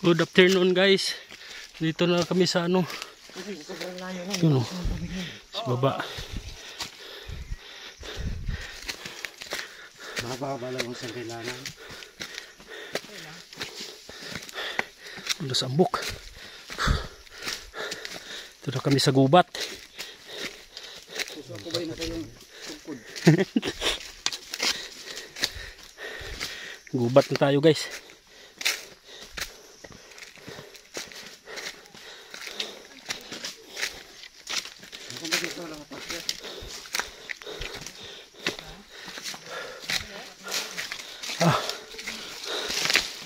Good afternoon guys. Dito na kami sa ano. Yun o. Sa baba. Mababa lang ang kailangan. Wala sa ambok. Dito na kami sa gubat. Kubay na kayong tungkod. Gubat na tayo guys.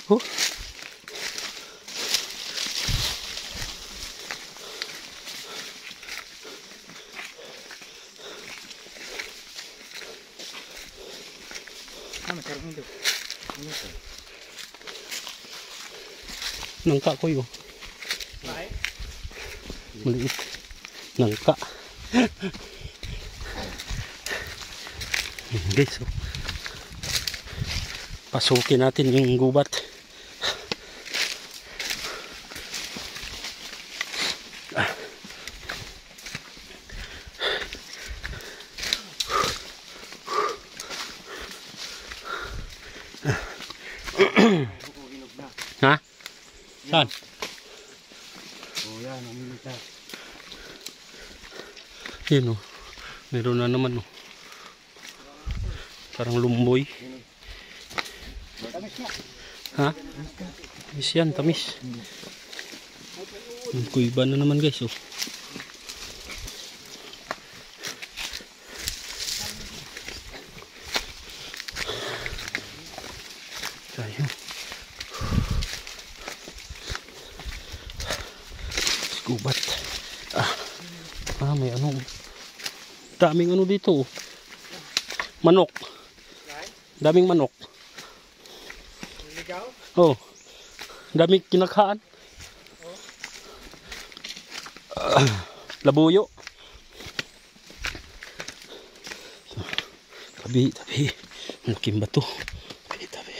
Oh. Nangka ko yun. Maliit. Nangka. Guys, so, pasukin natin yung gubat. Ha? Saan? Oh, yan, umilita. Yan o. Meron na naman o. Parang lumboy. Tamis na. Ha? Tamis yan, tamis. Kuiba na naman guys o. Tayo. Gubat. May ano. Daming ano dito. Manok. Daming manok. Oh. Daming kinakain. Labuyo. Tabi. Malaking bato. Tabi.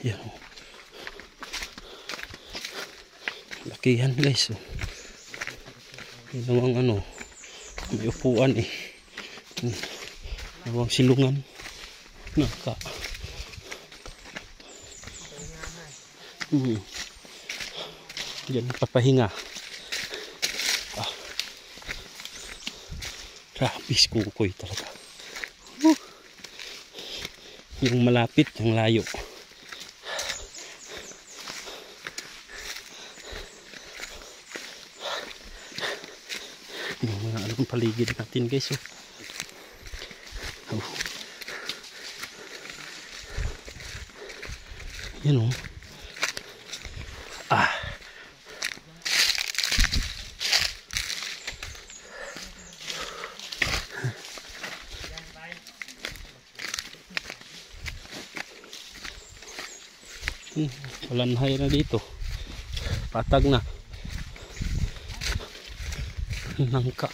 Yan. Laki yan guys. Ginawang ano, may upuan eh. Ginawang silungan. Naka. Diyan papahinga. Trapis kukoy talaga. Yung malapit, yung layo. Yung mga anong paligid natin guys. Oh. Yan o. Walanhay na dito. Patag na. Nangka.